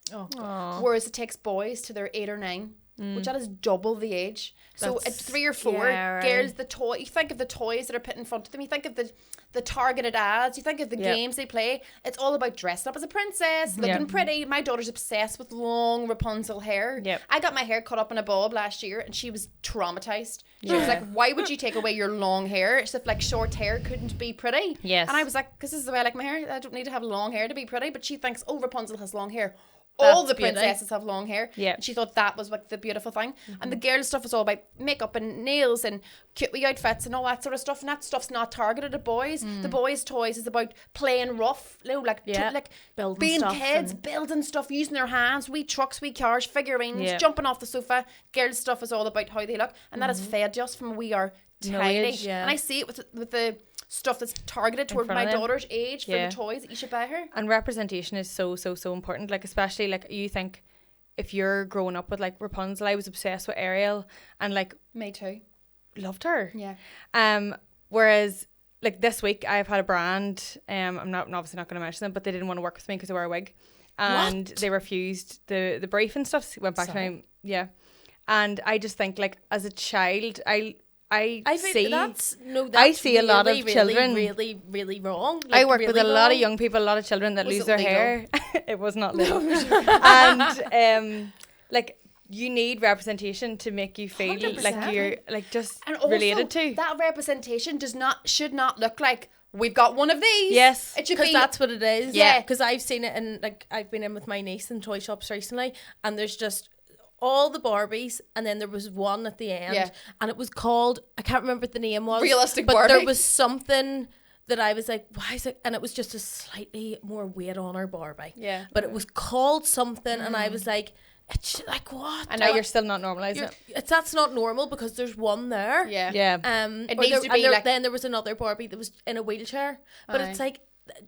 Whereas it takes boys to their 8 or 9, which that is double the age. So at 3 or 4, girls, you think of the toys that are put in front of them, you think of the targeted ads, you think of the games they play. It's all about dressing up as a princess, looking pretty. My daughter's obsessed with long Rapunzel hair. I got my hair cut up in a bob last year and she was traumatized. She was like, why would you take away your long hair as if like short hair couldn't be pretty? And I was like, because this is the way I like my hair. I don't need to have long hair to be pretty. But she thinks, oh, Rapunzel has long hair. All the princesses have long hair. And she thought that was like the beautiful thing. And the girl stuff is all about makeup and nails and cute wee outfits and all that sort of stuff. And that stuff's not targeted at boys. The boys' toys is about playing rough, like building being stuff kids, building stuff, using their hands, wee trucks, wee cars, figurines, jumping off the sofa. Girls' stuff is all about how they look. And that is fed to us from we are tiny. And I see it with the stuff that's targeted toward my daughter's age for the toys that you should buy her. And representation is so important, like especially like you think if you're growing up with like Rapunzel. I was obsessed with Ariel and like me too, loved her. Whereas like this week I've had a brand, I'm obviously not going to mention them, but they didn't want to work with me because I wear a wig and they refused the brief and stuff, so went back to my and I just think like as a child I see a lot of children really wrong. Like, I work with a lot of young people, a lot of children that lose their hair. It was not little. And like you need representation to make you feel 100%. Like you're like just and related to. That representation should not look like we've got one of these. Yes, it should be, because that's what it is. Yeah, because I've seen it in like I've been in with my niece in toy shops recently, and there's just all the Barbies, and then there was one at the end, and it was called, I can't remember what the name was, Realistic but Barbie. There was something that I was like, why is it? And it was just a slightly more weight on her Barbie. But it was called something, and I was like, it's like what? I know you're still not normalising it. That's not normal because there's one there. It needs to be like. Then there was another Barbie that was in a wheelchair, but it's like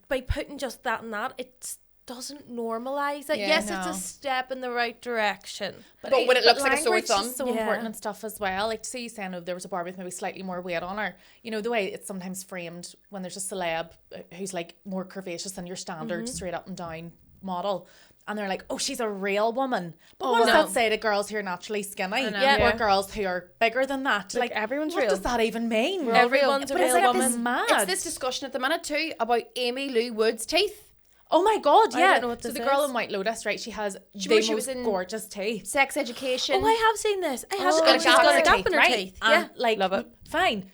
by putting just that and that, it's doesn't normalise it. It's a step in the right direction, but when it looks like a sore thumb, is so important and stuff as well. Like, say you saying, there was a Barbie with maybe slightly more weight on her. You know the way it's sometimes framed when there's a celeb who's like more curvaceous than your standard straight up and down model, and they're like, oh, she's a real woman. But what does that say to girls who are naturally skinny? Or girls who are bigger than that? Like everyone's real. What does that even mean? Everyone's a real woman. It's this discussion at the minute too about Amy Lou Wood's teeth. Oh my God, I don't know what this so the girl in White Lotus, right? She has the most gorgeous teeth. Sex Education. Oh, I have seen this. I have. She's got a gap in her teeth. Like, love it. Fine.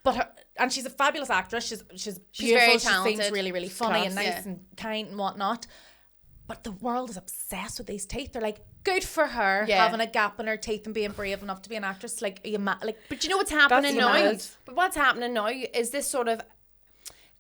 But and she's a fabulous actress. She's beautiful. Very talented. She seems really, really funny and nice and kind and whatnot. But the world is obsessed with these teeth. They're like, good for her Yeah. having a gap in her teeth and being brave enough to be an actress. Like, But you know what's happening now? mad. But what's happening now is this sort of,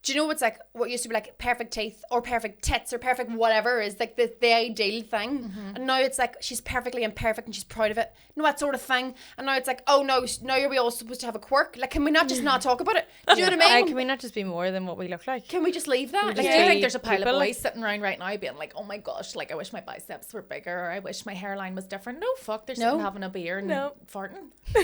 do you know what's like, what used to be like perfect teeth or perfect tits or perfect whatever is like the ideal thing. And now it's like, she's perfectly imperfect and she's proud of it. You know, that sort of thing. And now it's like, oh no, now are we all supposed to have a quirk? Like, can we not just not talk about it? Do you know what I mean? Can we not just be more than what we look like? Can we just leave that? I Like, do Yeah. think there's a pile People, of like- boys sitting around right now being like, oh my gosh, like I wish my biceps were bigger, or I wish my hairline was different. No, fuck, they're sitting having a beer and farting. Do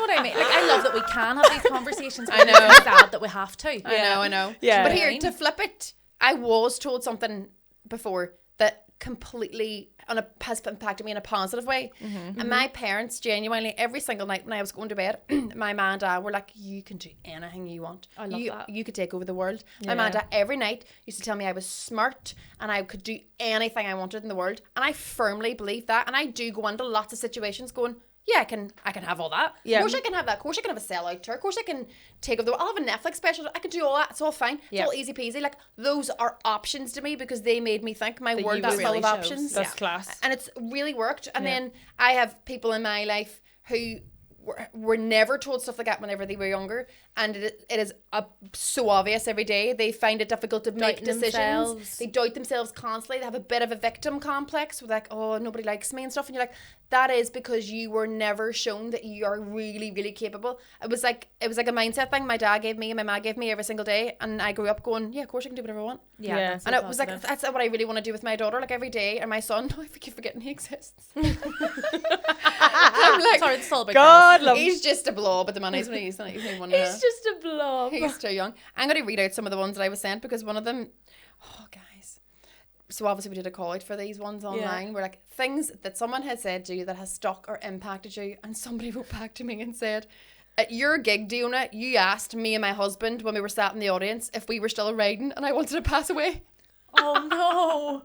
you know what I mean? Like, I love that we can have these conversations. But I know. It's sad that we have to. I know. Yeah. But here, to flip it, I was told something before that completely has impacted me in a positive way. And my parents genuinely, every single night when I was going to bed, my mum and dad were like, you can do anything you want. I love that. You could take over the world. My mum and dad every night used to tell me I was smart and I could do anything I wanted in the world. And I firmly believe that. And I do go into lots of situations going, yeah, I can have all that. Yeah. Of course I can have that. Of course I can have a sellout tour. Of course I can take over the world. I'll have a Netflix special. I can do all that. It's all fine. It's Yeah. all easy peasy. Like, those are options to me because they made me think my world you was would full really of shows. options. That's class. And it's really worked. And then I have people in my life who were never told stuff like that whenever they were younger, and it is so obvious every day. They find it difficult to make Doubting decisions. themselves. They doubt themselves constantly. They have a bit of a victim complex with like, oh, nobody likes me and stuff. And you're like, that is because you were never shown that you are really, really capable. It was like a mindset thing my dad gave me and my mom gave me every single day, and I grew up going, yeah, of course I can do whatever I want. Yeah. Yeah. That's And so it was like, positive. that's what I really want to do with my daughter, like every day, or my son. I keep forgetting he exists. I'm like, Sorry, it's all about God love. he's just a blob at the minute. He's not even one. He's just a blob. He's too young. I'm going to read out some of the ones that I was sent because one of them, oh guys. So obviously we did a call out for these ones online. We're like, things that someone had said to you that has stuck or impacted you. And somebody wrote back to me and said, at your gig, Diona, you asked me and my husband when we were sat in the audience if we were still riding and I wanted to pass away. Oh no.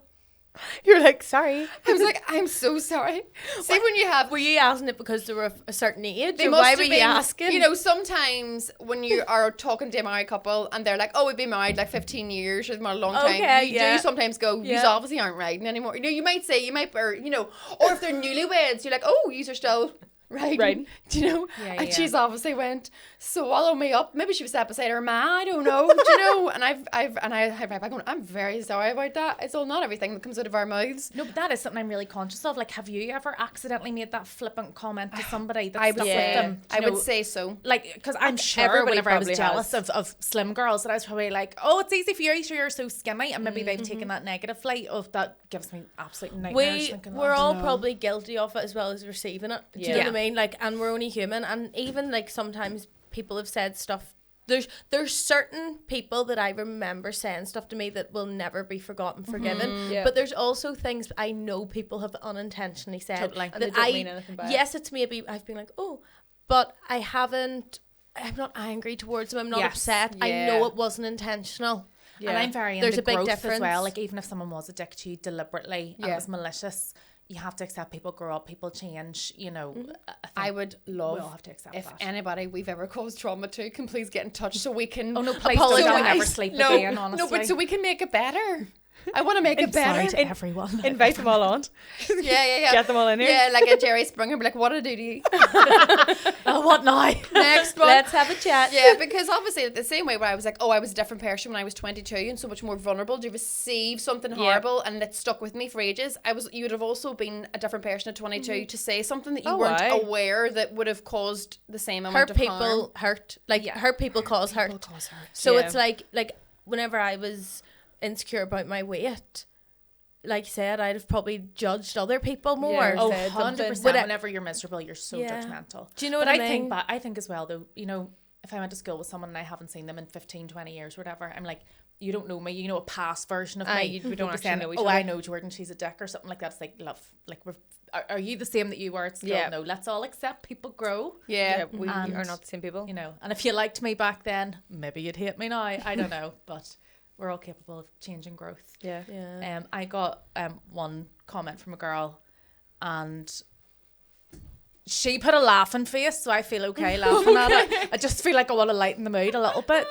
You're like, sorry. I was like, I'm so sorry. See, when you have... Were you asking it because they were of a certain age? They Or must why have were you been, asking? You know, sometimes when you are talking to a married couple and they're like, oh, we've been married like 15 years or a long time. Okay, you yeah. do sometimes go, you Yeah. obviously aren't riding anymore. You know, you might say, or if they're newlyweds, you're like, oh, you are still riding. Do you know? Yeah, And yeah. she's obviously went, swallow me up. Maybe she was sat beside her ma, I don't know. Do you know? And I have right back going, I'm very sorry about that. It's all not everything that comes out of our mouths. No, but that is something I'm really conscious of. Like, have you ever accidentally made that flippant comment to somebody that I stuck would with them? I would say so. Like, because I'm sure everybody whenever I was probably jealous has. of slim girls, that I was probably like, oh, it's easy for you, you're so skinny. And maybe they've taken that negative flight of that gives me absolute nightmares. We're all probably guilty of it as well as receiving it. Do you know Yeah. what I mean? Like, and we're only human. And even like sometimes people have said stuff. There's certain people that I remember saying stuff to me that will never be forgotten, forgiven. Yeah. But there's also things I know people have unintentionally said Totally. And they that don't mean anything by it. yes, it's maybe I've been like, oh, but I'm not angry towards them. I'm not Yes. upset. I Yeah. know it wasn't intentional. And I'm very There's into a big growth as difference. well. Like, even if someone was a dick to you deliberately and Yeah. it was malicious, you have to accept people grow up, people change, you know. I would love we all have to accept if that. anybody we've ever caused trauma to can please get in touch so we can. Oh, no, please don't. I'll apologise. never sleep again, honestly. No, but so we can make it better. I want to make it better. Sorry to everyone. Invite them all on. Yeah. Get them all in here. Yeah, like a Jerry Springer, be like, what did I do to you? Oh, what now? Next one. Let's have a chat. Yeah, because obviously the same way where I was like, oh, I was a different person when I was 22 and so much more vulnerable to receive something horrible and it stuck with me for ages. You would have also been a different person at 22 to say something that you weren't aye. aware that would have caused the same amount Hurt of harm. people hurt. Like hurt people cause hurt. So Yeah. it's like whenever I was insecure about my weight, like I said, I'd have probably judged other people more. Yeah. Oh, said something. 100%. But Whenever you're miserable, you're so Yeah. judgmental. Do you know but what I think, mean? but I think as well, though, you know, if I went to school with someone and I haven't seen them in 15, 20 years or whatever, I'm like, you don't know me, you know a past version of me. we don't You'll be actually saying, know each oh, other. I know Jordan, she's a dick or something like that. It's like, love, like, are you the same that you were at school? Yeah. No, let's all accept people grow. Yeah. We And- are not the same people. You know, and if you liked me back then, maybe you'd hate me now. I don't know, but we're all capable of change and growth. Yeah. Yeah. I got one comment from a girl, and she put a laughing face, so I feel okay laughing at it. I just feel like I want to lighten the mood a little bit.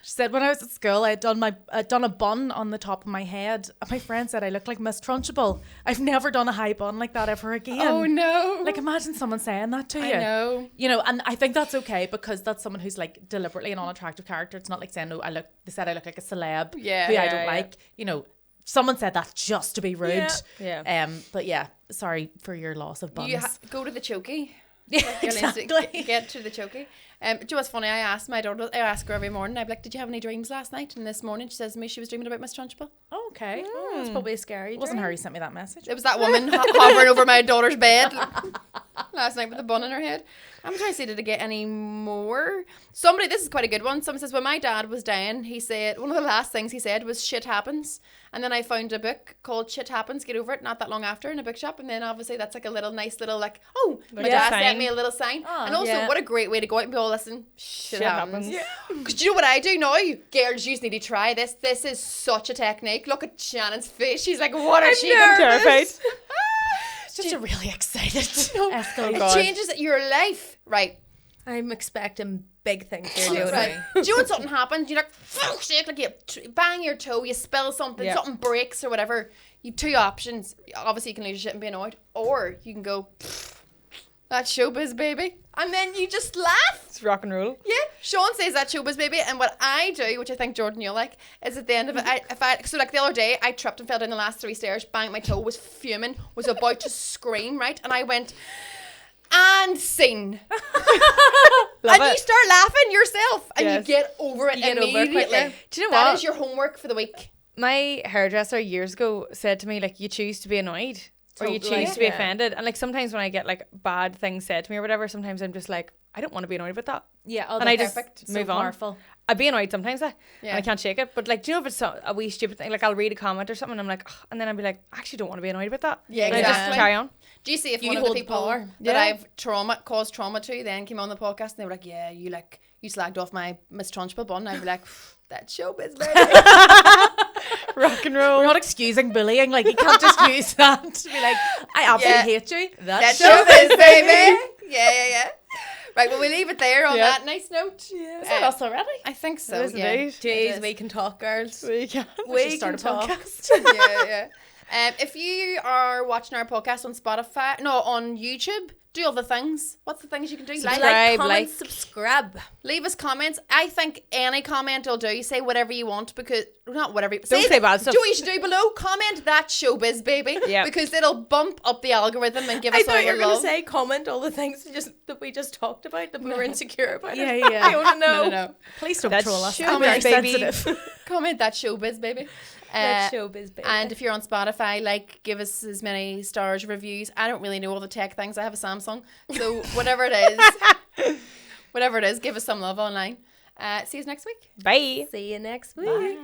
She said when I was at school, I'd done a bun on the top of my head. And my friend said I looked like Miss Trunchbull. I've never done a high bun like that ever again. Oh no. Like imagine someone saying that to you. I know. You know, and I think that's okay because that's someone who's like deliberately an unattractive character. It's not like saying, no, they said I look like a celeb Yeah. who I Yeah, don't like. You know, someone said that just to be rude. Yeah. But yeah, sorry for your loss of buns. You go to the chokey. Yeah, Exactly. exactly. Get to the chokey. Do you know what's funny? I ask my daughter, I ask her every morning, I'd be like, did you have any dreams last night? And this morning she says to me she was dreaming about Miss Trunchbull. Oh, okay. It's probably a scary It wasn't dream. her who sent me that message. It was that woman hovering over my daughter's bed last night with a bun in her head. I'm trying to see, did I get any more? This is quite a good one. Someone says, when my dad was dying, he said, one of the last things he said was, shit happens. And then I found a book called Shit Happens, Get Over It, not that long after in a bookshop. And then obviously that's like a little nice little like, oh, my dad sent me a little sign. And also, what a great way to go out and be all, listen, shit happens. Because do you know what I do now? Girls, you just need to try this. This is such a technique. Look at Shannon's face. She's like, what is she terrified. It's just a really excited It changes your life. Right. I'm expecting big things here, Diona. Right. Do you know when something happens? You're like, fuck shit, like you bang your toe, you spill something, something breaks or whatever. You have two options. Obviously, you can lose your shit and be annoyed, or you can go, that's showbiz, baby. And then you just laugh. It's rock and roll. Yeah. Sean says that showbiz, baby. And what I do, which I think Jordan you'll like, is at the end of it, so like the other day, I tripped and fell down the last 3 stairs, banged my toe, was fuming, was about to scream, right? And I went, and scene. And you start laughing yourself and you get over it immediately. Do you know That what? is your homework for the week. My hairdresser years ago said to me, like, you choose to be annoyed or you choose to be offended. And like sometimes when I get like bad things said to me or whatever, sometimes I'm just like, I don't want to be annoyed with that. Yeah, and I just move on. Powerful. I'd be annoyed sometimes, and I can't shake it. But like, do you know if it's a wee stupid thing? Like, I'll read a comment or something, and I'm like, ugh, and then I'll be like, I actually don't want to be annoyed with that. Yeah, and I just carry on. Do you see if You one of the hold people power. that I've caused trauma to then came on the podcast and they were like, yeah, you slagged off my Miss Trunchbull bun. I'd be like, that's showbiz, baby. Rock and roll. We're not excusing bullying. Like, you can't just use that to be like, I absolutely hate you. That's showbiz, baby. Yeah. Right, well, we leave it there on that nice note. Yeah. Is that us already? I think so, It is yeah. indeed. Jeez, we can talk, girls. We can. We should start can a talk. podcast. Yeah. If you are watching our podcast on on YouTube, do all the things. What's the things you can do? Subscribe, Comment, subscribe. Leave us comments. I think any comment will do. Say whatever you want because not whatever. Don't say bad stuff. Do what you should do below. Comment that showbiz, baby. Yeah. Because it'll bump up the algorithm and give I us all thought you your were going love. to say comment all the things that we just talked about that we were insecure about. Yeah. I want to know. No. Please don't That's troll us. showbiz, I'm very baby. sensitive. Comment that showbiz, baby. That's showbiz, baby. And if you're on Spotify, give us as many stars, reviews. I don't really know all the tech things. I have a Samsung. So whatever it is, give us some love online. See you next week. Bye. See you next week.